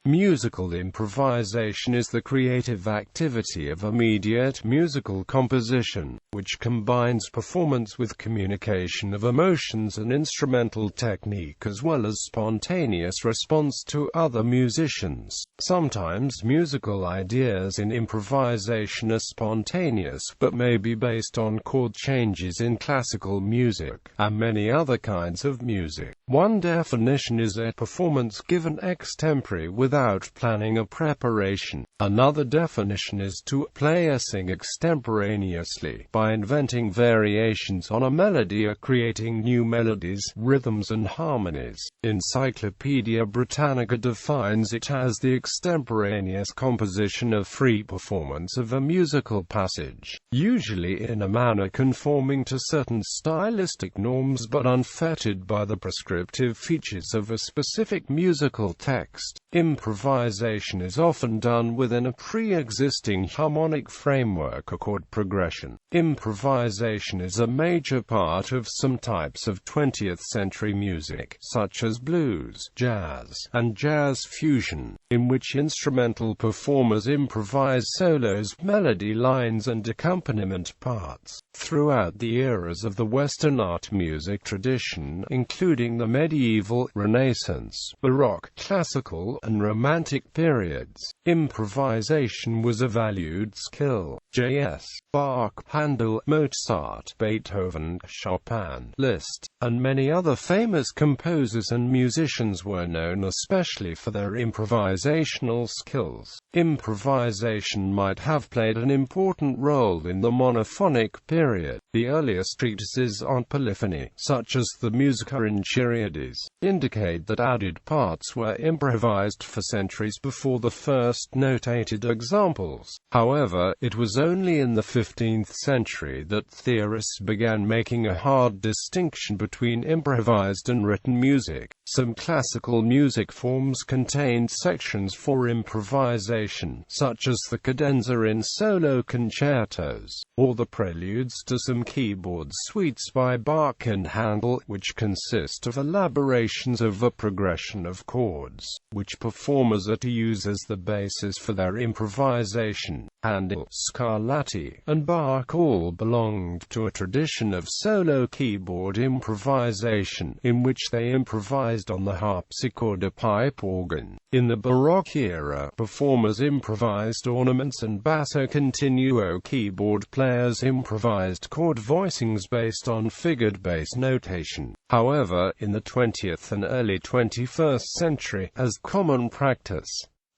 Musical improvisation is the creative activity of immediate musical composition, which combines performance with communication of emotions and instrumental technique as well as spontaneous response to other musicians. Sometimes musical ideas in improvisation are spontaneous but may be based on chord changes in classical music, and many other kinds of music. One definition is a performance given extempore without planning or preparation. Another definition is to play or sing extemporaneously, by inventing variations on a melody or creating new melodies, rhythms and harmonies. Encyclopædia Britannica defines it as the extemporaneous composition of free performance of a musical passage, usually in a manner conforming to certain stylistic norms but unfettered by the prescriptive features of a specific musical text. Improvisation is often done within a pre-existing harmonic framework or chord progression. Improvisation is a major part of some types of 20th-century music, such as blues, jazz, and jazz fusion, in which instrumental performers improvise solos, melody lines and accompaniment parts. Throughout the eras of the Western art music tradition, including the medieval, Renaissance, Baroque, classical, and Romantic periods, improvisation was a valued skill. J.S. Bach, Handel, Mozart, Beethoven, Chopin, Liszt, and many other famous composers and musicians were known especially for their improvisational skills. Improvisation might have played an important role in the monophonic period. The earliest treatises on polyphony, such as the Musica Enchiriades, indicate that added parts were improvised for centuries before the first notated examples. However, it was only in the 15th century that theorists began making a hard distinction between improvised and written music. Some classical music forms contained sections for improvisation, such as the cadenza in solo concertos, or the preludes to some keyboard suites by Bach and Handel, which consist of elaborations of a progression of chords, which performers are to use as the basis for their improvisation. Handel, Scarlatti, and Bach all belonged to a tradition of solo keyboard improvisation, in which they improvised on the harpsichord or pipe organ. In the Baroque era, performers improvised ornaments and basso continuo keyboard players improvised chord voicings based on figured bass notation. However, in the 20th and early 21st century, as common practice,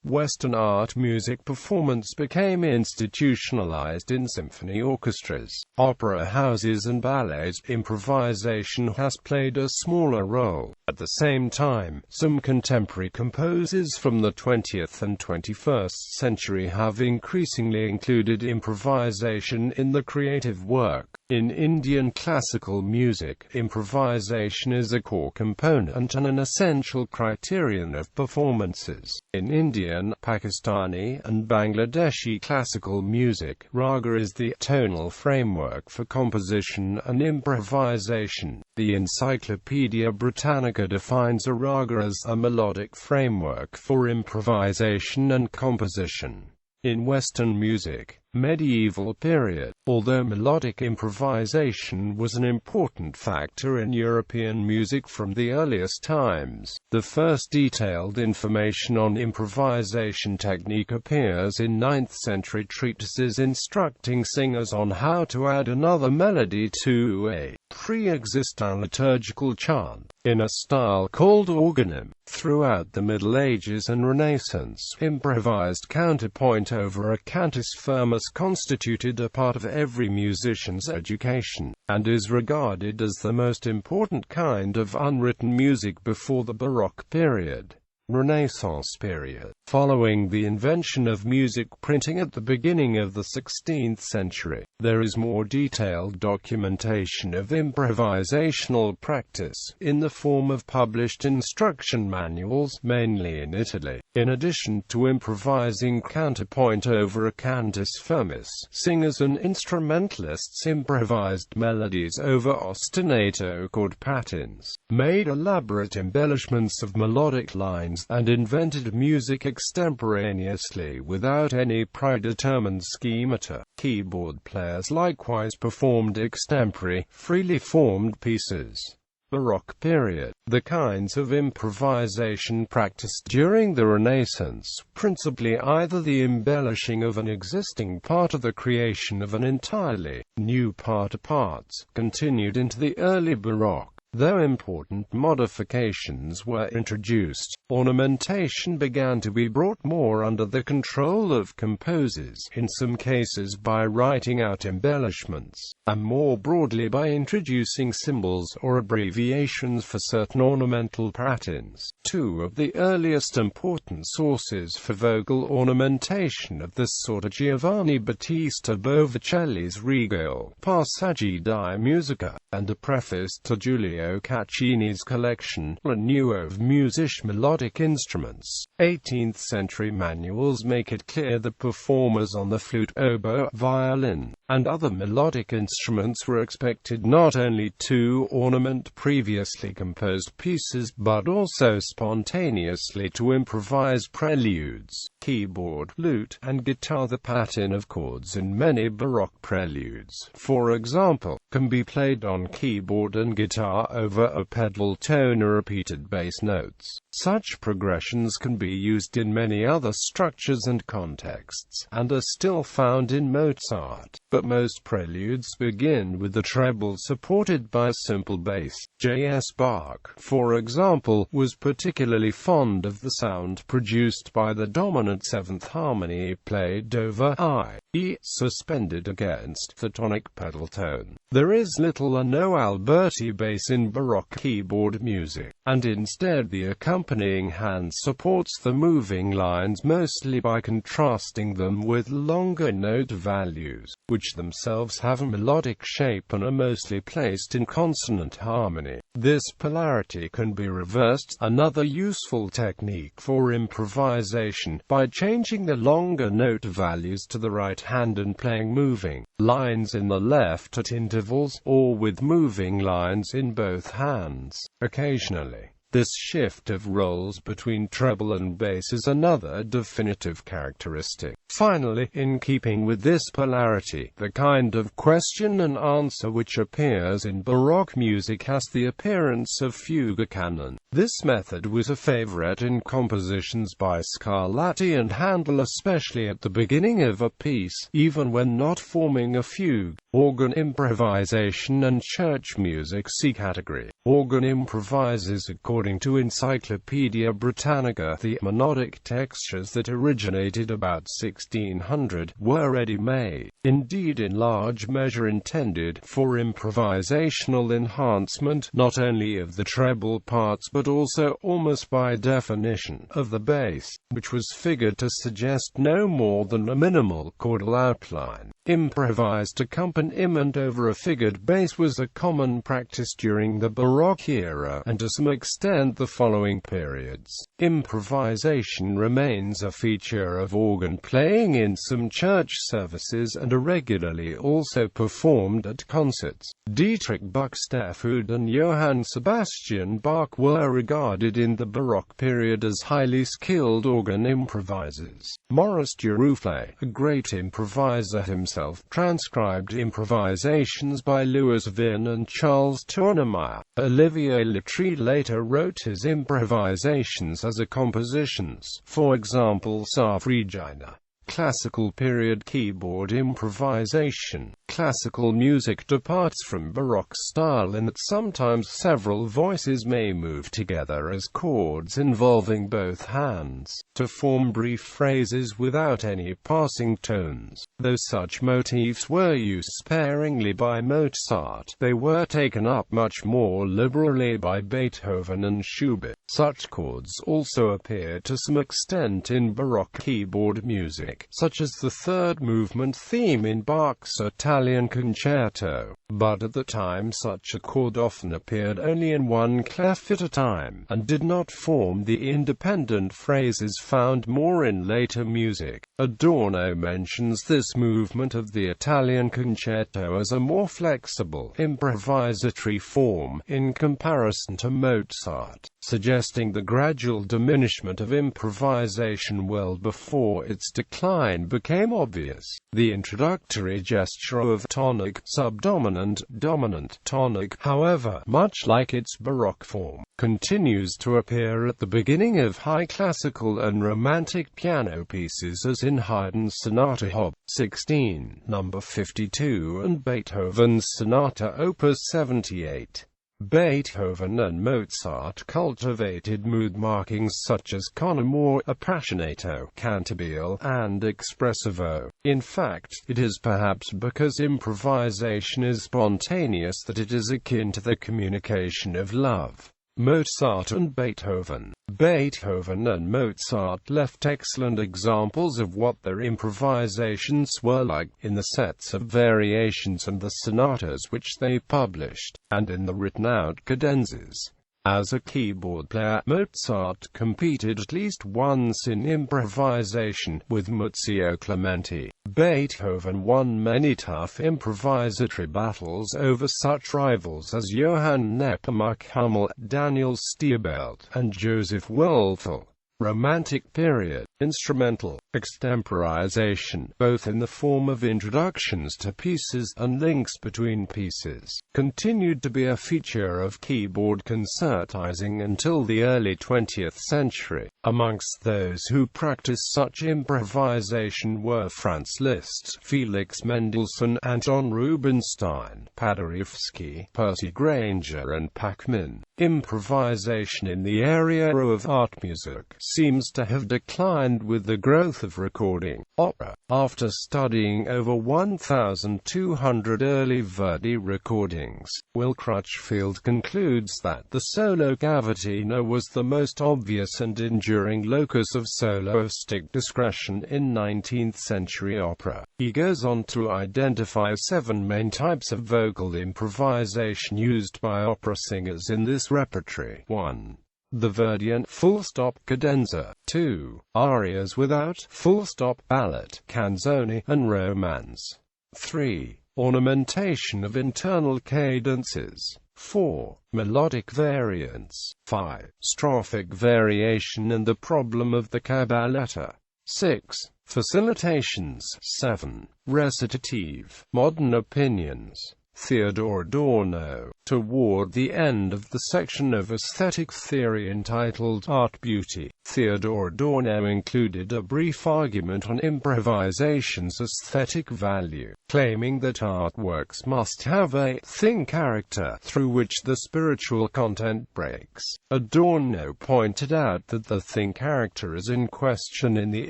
Western art music performance became institutionalized in symphony orchestras, opera houses and ballets. Improvisation has played a smaller role. At the same time, some contemporary composers from the 20th and 21st century have increasingly included improvisation in the creative work. In Indian classical music, improvisation is a core component and an essential criterion of performances. In Indian, Pakistani, and Bangladeshi classical music, raga is the tonal framework for composition and improvisation. The Encyclopædia Britannica defines a raga as a melodic framework for improvisation and composition. In Western music, medieval period, although melodic improvisation was an important factor in European music from the earliest times, the first detailed information on improvisation technique appears in 9th-century treatises instructing singers on how to add another melody to a pre-existing liturgical chant, in a style called organum. Throughout the Middle Ages and Renaissance, improvised counterpoint over a cantus firmus constituted a part of every musician's education, and is regarded as the most important kind of unwritten music before the Baroque period. Renaissance period. Following the invention of music printing at the beginning of the 16th century, there is more detailed documentation of improvisational practice, in the form of published instruction manuals, mainly in Italy. In addition to improvising counterpoint over a cantus firmus, singers and instrumentalists improvised melodies over ostinato chord patterns, made elaborate embellishments of melodic lines, and invented music extemporaneously without any predetermined schemata. Keyboard players likewise performed extempore, freely formed pieces. Baroque period. The kinds of improvisation practiced during the Renaissance, principally either the embellishing of an existing part or the creation of an entirely new part or parts, continued into the early Baroque. Though important modifications were introduced, ornamentation began to be brought more under the control of composers, in some cases by writing out embellishments, and more broadly by introducing symbols or abbreviations for certain ornamental patterns. Two of the earliest important sources for vocal ornamentation of this sort are Giovanni Battista Bovicelli's Regale, Passaggi di Musica, and a preface to Giulio Caccini's collection, La Nuova of Music melodic instruments. 18th-century manuals make it clear that performers on the flute, oboe, violin, and other melodic instruments were expected not only to ornament previously composed pieces, but also spontaneously to improvise preludes. Keyboard, lute, and guitar. The pattern of chords in many Baroque preludes, for example, can be played on keyboard and guitar over a pedal tone or repeated bass notes. Such progressions can be used in many other structures and contexts, and are still found in Mozart, but most preludes begin with the treble supported by a simple bass. J.S. Bach, for example, was particularly fond of the sound produced by the dominant seventh harmony played over i.e., suspended against the tonic pedal tone. There is little or no Alberti bass in Baroque keyboard music, and instead the accompanying hand supports the moving lines mostly by contrasting them with longer note values, which themselves have a melodic shape and are mostly placed in consonant harmony. This polarity can be reversed, another useful technique for improvisation, by changing the longer note values to the right hand and playing moving lines in the left at intervals, or with moving lines in both hands. Occasionally, this shift of roles between treble and bass is another definitive characteristic. Finally, in keeping with this polarity, the kind of question and answer which appears in Baroque music has the appearance of fugue canon. This method was a favorite in compositions by Scarlatti and Handel, especially at the beginning of a piece, even when not forming a fugue. Organ improvisation and church music. See category. Organ improvises. According to Encyclopædia Britannica, the melodic textures that originated about 1600 were ready-made, indeed in large measure intended for improvisational enhancement, not only of the treble parts but also, almost by definition, of the bass, which was figured to suggest no more than a minimal chordal outline. Improvised accompaniment over a figured bass was a common practice during the Baroque era, and to some extent the following periods. Improvisation remains a feature of organ playing in some church services and are regularly also performed at concerts. Dietrich Buxtehude and Johann Sebastian Bach were regarded in the Baroque period as highly skilled organ improvisers. Maurice Duruflé, a great improviser himself, transcribed improvisations by Louis Vienne and Charles Tournemire. Olivier Lettre later wrote his improvisations as compositions, for example Sa Regina. Classical period keyboard improvisation. Classical music departs from Baroque style in that sometimes several voices may move together as chords involving both hands, to form brief phrases without any passing tones. Though such motifs were used sparingly by Mozart, they were taken up much more liberally by Beethoven and Schubert. Such chords also appear to some extent in Baroque keyboard music. tonic, such as the third movement theme in Bach's Italian concerto. But at the time such a chord often appeared only in one clef at a time, and did not form the independent phrases found more in later music. Adorno mentions this movement of the Italian concerto as a more flexible, improvisatory form, in comparison to Mozart, suggesting the gradual diminishment of improvisation well before its decline became obvious. The introductory gesture of tonic, subdominant, dominant, tonic, however, much like its Baroque form, continues to appear at the beginning of high classical and romantic piano pieces as in Haydn's Sonata Op. 16, No. 52, and Beethoven's Sonata Opus 78. Beethoven and Mozart cultivated mood markings such as con amore, appassionato, cantabile, and espressivo. In fact, it is perhaps because improvisation is spontaneous that it is akin to the communication of love. Mozart and Beethoven. Beethoven and Mozart left excellent examples of what their improvisations were like, in the sets of variations and the sonatas which they published, and in the written-out cadenzas. As a keyboard player, Mozart competed at least once in improvisation with Muzio Clementi. Beethoven won many tough improvisatory battles over such rivals as Johann Nepomuk Hummel, Daniel Stiebelt, and Joseph Wölfel. Romantic period. Instrumental extemporization, both in the form of introductions to pieces and links between pieces, continued to be a feature of keyboard concertizing until the early 20th century. Amongst those who practiced such improvisation were Franz Liszt, Felix Mendelssohn, Anton Rubinstein, Paderewski, Percy Grainger, and Pachmann. Improvisation in the area of art music seems to have declined with the growth of recording opera. After studying over 1,200 early Verdi recordings, Will Crutchfield concludes that the solo cavatina was the most obvious and enduring locus of soloistic discretion in 19th-century opera. He goes on to identify 7 main types of vocal improvisation used by opera singers in this repertory. 1. The Verdian full-stop cadenza. 2. Arias without full-stop, ballet, canzone, and romance. 3. Ornamentation of internal cadences. 4. Melodic variants. 5. Strophic variation and the problem of the cabaletta. 6. Facilitations. 7. Recitative. Modern opinions. Theodore Adorno. Toward the end of the section of aesthetic theory entitled Art Beauty, Theodore Adorno included a brief argument on improvisation's aesthetic value, claiming that artworks must have a thing character through which the spiritual content breaks. Adorno pointed out that the thing character is in question in the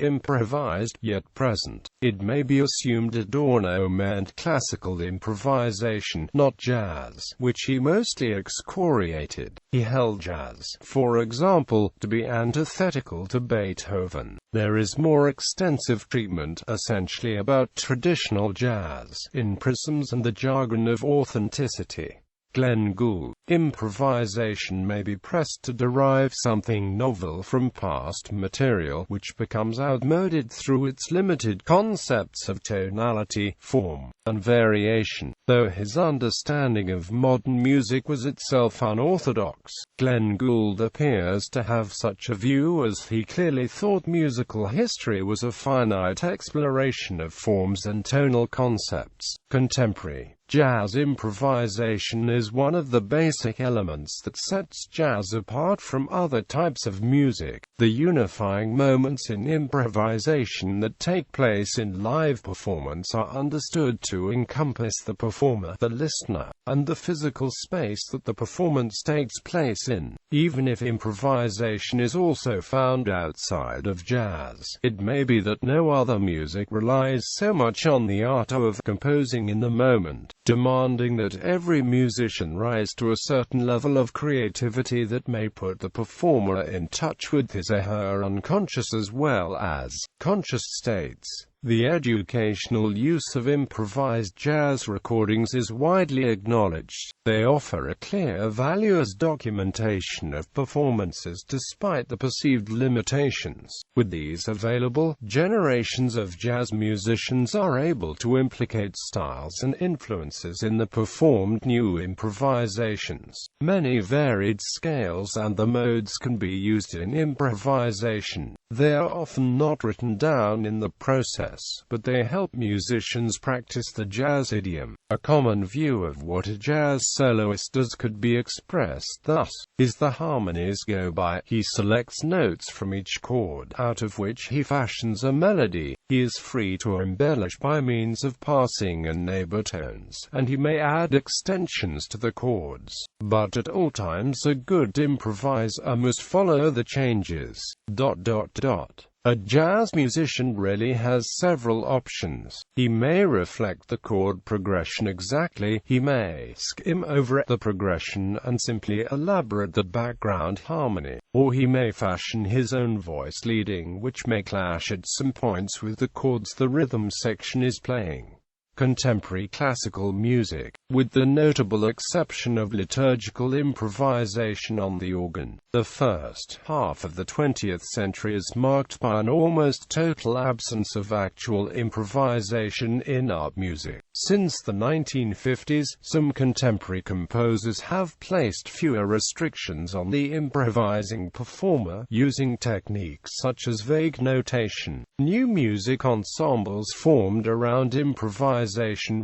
improvised, yet present. It may be assumed Adorno meant classical improvisation, not jazz, which he mostly excoriated. He held jazz, for example, to be antithetical to Beethoven. There is more extensive treatment, essentially about traditional jazz, in Prisms and the Jargon of Authenticity. Glenn Gould. Improvisation may be pressed to derive something novel from past material, which becomes outmoded through its limited concepts of tonality, form, and variation. Though his understanding of modern music was itself unorthodox, Glenn Gould appears to have such a view, as he clearly thought musical history was a finite exploration of forms and tonal concepts. Contemporary jazz improvisation is one of the basic elements that sets jazz apart from other types of music. The unifying moments in improvisation that take place in live performance are understood to encompass the performer, the listener, and the physical space that the performance takes place in. Even if improvisation is also found outside of jazz, it may be that no other music relies so much on the art of composing in the moment. demanding that every musician rise to a certain level of creativity that may put the performer in touch with his or her unconscious as well as conscious states. The educational use of improvised jazz recordings is widely acknowledged. They offer a clear value as documentation of performances despite the perceived limitations. With these available, generations of jazz musicians are able to implicate styles and influences in the performed new improvisations. Many varied scales and the modes can be used in improvisation. They are often not written down in the process, but they help musicians practice the jazz idiom. A common view of what a jazz soloist does could be expressed thus: is the harmonies go by. He selects notes from each chord, out of which he fashions a melody. He is free to embellish by means of passing and neighbor tones, and he may add extensions to the chords. But at all times a good improviser must follow the changes. A jazz musician really has several options. He may reflect the chord progression exactly, he may skim over the progression and simply elaborate the background harmony, or he may fashion his own voice leading, which may clash at some points with the chords the rhythm section is playing. Contemporary classical music, with the notable exception of liturgical improvisation on the organ. The first half of the 20th century is marked by an almost total absence of actual improvisation in art music. Since the 1950s, some contemporary composers have placed fewer restrictions on the improvising performer, using techniques such as vague notation. New music ensembles formed around improvisation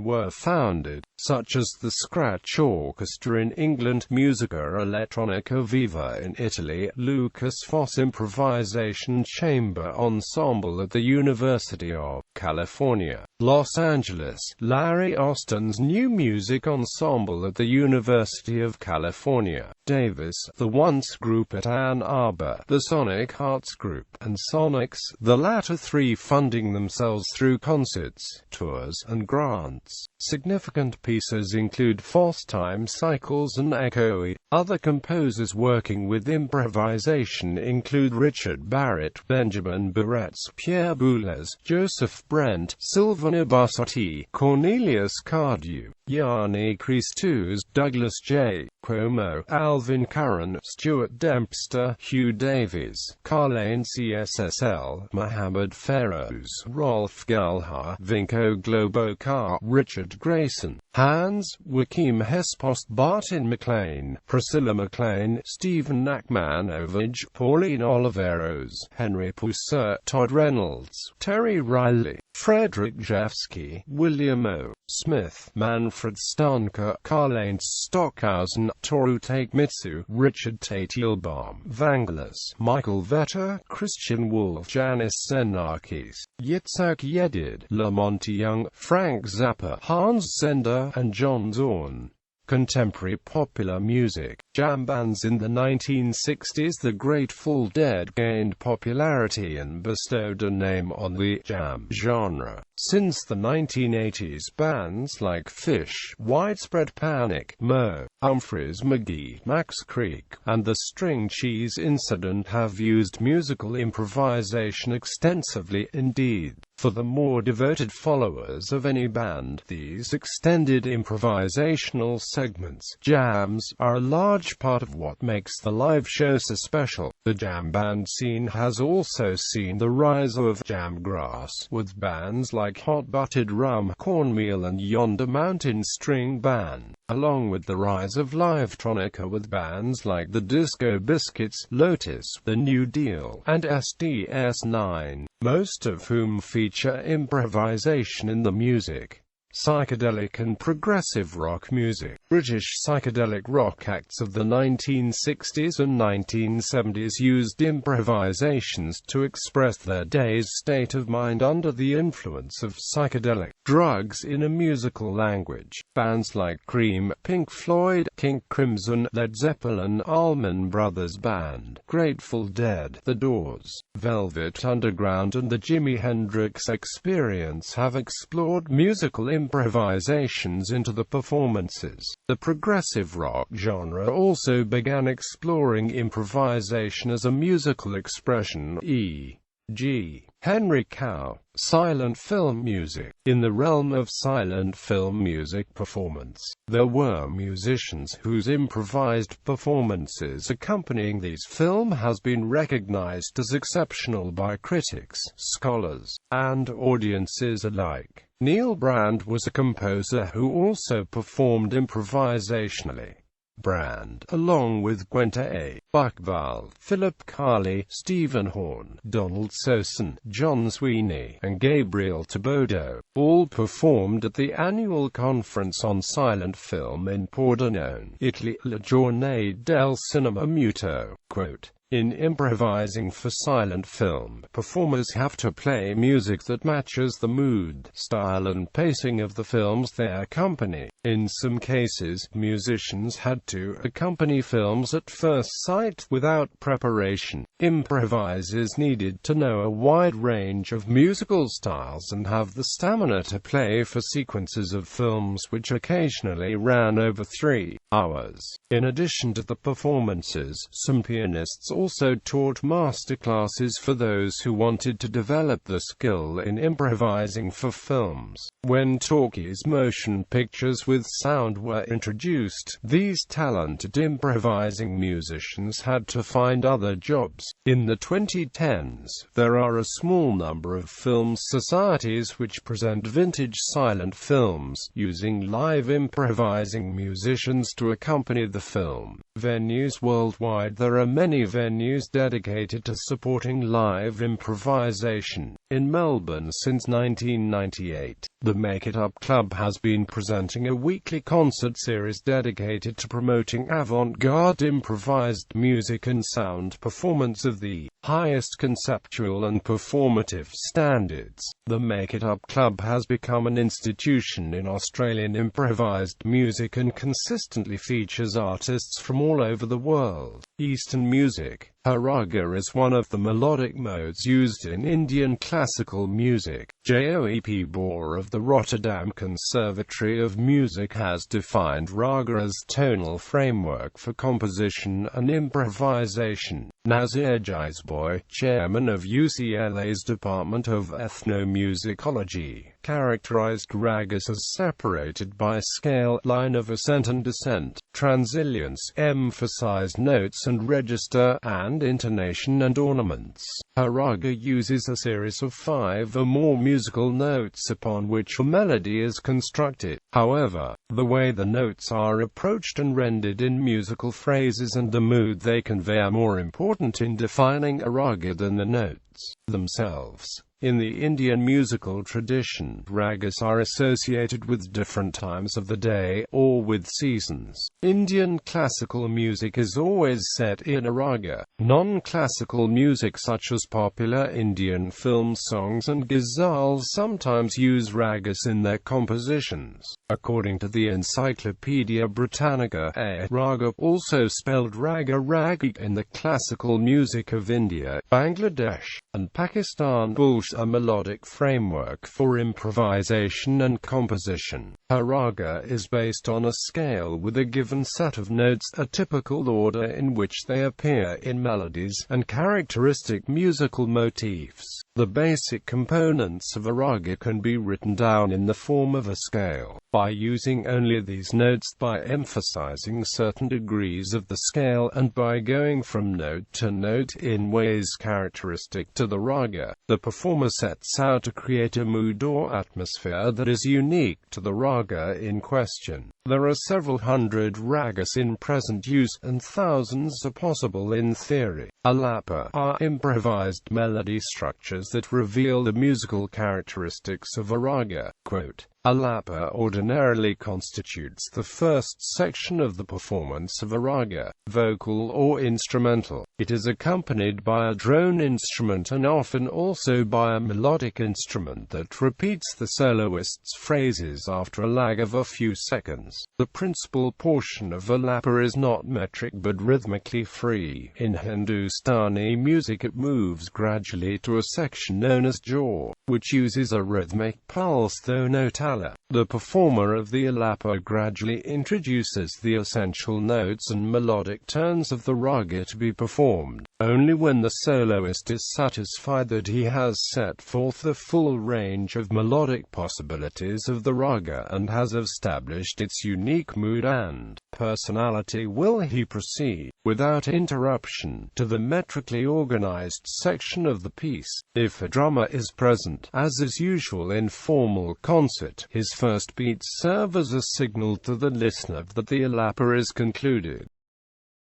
were founded, such as the Scratch Orchestra in England, Musica Elettronica Viva in Italy, Lucas Foss Improvisation Chamber Ensemble at the University of California, Los Angeles, Larry Austin's New Music Ensemble at the University of California, Davis, the Once Group at Ann Arbor, the Sonic Arts Group, and Sonics, the latter three funding themselves through concerts, tours, and grants. Significant pieces include Foss Time Cycles and Echoey. Other composers working with improvisation include Richard Barrett, Benjamin Barretts, Pierre Boulez, Joseph Brent, Sylvana Bassotti, Cornelius Cardew, Yanni Christus, Douglas J. Cuomo, Alvin Curran, Stuart Dempster, Hugh Davies, Carlane CSSL, Mohamed Feroz, Rolf Gallagher, Vinko Globokar, Richard Grayson, Hans, Joachim Hespost, Barton McLean, Priscilla McLean, Stephen Nachmanovich, Pauline Oliveros, Henry Pousser, Todd Reynolds, Terry Riley, Frederick Jeffsky, William O. Smith, Manfred Stanker, Karl-Heinz Stockhausen, Toru Takemitsu, Richard Tateilbaum, Vangelis, Michael Vetter, Christian Wolff, Janis Xenakis, Yitzhak Yedid, Lamonte Young, Frank Zappa, Hans Zender, and John Zorn. Contemporary popular music. Jam bands. In the 1960s, the Grateful Dead gained popularity and bestowed a name on the jam genre. Since the 1980s, bands like Fish, Widespread Panic, Mo, Humphreys McGee, Max Creek, and the String Cheese Incident have used musical improvisation extensively. Indeed, for the more devoted followers of any band, these extended improvisational segments, jams, are a large part of what makes the live show so special. The jam band scene has also seen the rise of jamgrass, with bands like Hot Buttered Rum, Cornmeal, and Yonder Mountain String Band, along with the rise of livetronica with bands like the Disco Biscuits, Lotus, The New Deal, and SDS9, most of whom feature improvisation in the music. Psychedelic and progressive rock music. British psychedelic rock acts of the 1960s and 1970s used improvisations to express their day's state of mind under the influence of psychedelic drugs in a musical language. Bands like Cream, Pink Floyd, King Crimson, Led Zeppelin, Allman Brothers Band, Grateful Dead, The Doors, Velvet Underground and the Jimi Hendrix Experience have explored musical improvisations into the performances. The progressive rock genre also began exploring improvisation as a musical expression, e.g. Henry Cow, silent film music. In the realm of silent film music performance, there were musicians whose improvised performances accompanying these films has been recognized as exceptional by critics, scholars, and audiences alike. Neil Brand was a composer who also performed improvisationally. Brand, along with Gwenta A. Buchwald, Philip Carley, Stephen Horn, Donald Sosin, John Sweeney, and Gabriel Thibodeau, all performed at the annual Conference on Silent Film in Pordenone, Italy, La Journée del Cinema Muto. Quote, "In improvising for silent film, performers have to play music that matches the mood, style and pacing of the films they accompany. In some cases, musicians had to accompany films at first sight without preparation. Improvisers needed to know a wide range of musical styles and have the stamina to play for sequences of films which occasionally ran over 3 hours. In addition to the performances, some pianists also taught masterclasses for those who wanted to develop the skill in improvising for films. When talkies motion pictures with sound were introduced, these talented improvising musicians had to find other jobs. In the 2010s, there are a small number of film societies which present vintage silent films, using live improvising musicians to accompany the film. Venues worldwide. There are many venues dedicated to supporting live improvisation. In Melbourne since 1998, the Make It Up Club has been presenting a weekly concert series dedicated to promoting avant-garde improvised music and sound performance of the highest conceptual and performative standards. The Make It Up Club has become an institution in Australian improvised music and consistently features artists from all over the world. Eastern music. Haraga is one of the melodic modes used in Indian classical music. Joep Bohr of the Rotterdam Conservatory of Music has defined raga as tonal framework for composition and improvisation. Nazir Jizboy, chairman of UCLA's Department of Ethnomusicology, characterized ragas as separated by scale, line of ascent and descent, transients, emphasized notes and register, and intonation and ornaments. A raga uses a series of 5 or more musical notes upon which a melody is constructed. However, the way the notes are approached and rendered in musical phrases and the mood they convey are more important in defining a raga than the notes themselves. In the Indian musical tradition, ragas are associated with different times of the day, or with seasons. Indian classical music is always set in a raga. Non-classical music such as popular Indian film songs and ghazals sometimes use ragas in their compositions. According to the Encyclopædia Britannica, a raga, also spelled raga ragi, in the classical music of India, Bangladesh, and Pakistan, a melodic framework for improvisation and composition. A raga is based on a scale with a given set of notes, a typical order in which they appear in melodies, and characteristic musical motifs. The basic components of a raga can be written down in the form of a scale, by using only these notes, by emphasizing certain degrees of the scale, and by going from note to note in ways characteristic to the raga. The performer sets out to create a mood or atmosphere that is unique to the raga in question. There are several hundred ragas in present use, and thousands are possible in theory. Alapa are improvised melody structures that reveal the musical characteristics of a raga. Quote, Alappa ordinarily constitutes the first section of the performance of a raga, vocal or instrumental. It is accompanied by a drone instrument and often also by a melodic instrument that repeats the soloist's phrases after a lag of a few seconds. The principal portion of alappa is not metric but rhythmically free. In Hindustani music it moves gradually to a section known as jaw, which uses a rhythmic pulse though no tala. The performer of the alappa gradually introduces the essential notes and melodic turns of the raga to be performed. Only when the soloist is satisfied that he has set forth the full range of melodic possibilities of the raga and has established its unique mood and personality will he proceed, without interruption, to the metrically organized section of the piece. If a drummer is present, as is usual in formal concert, his first beats serve as a signal to the listener that the alappa is concluded.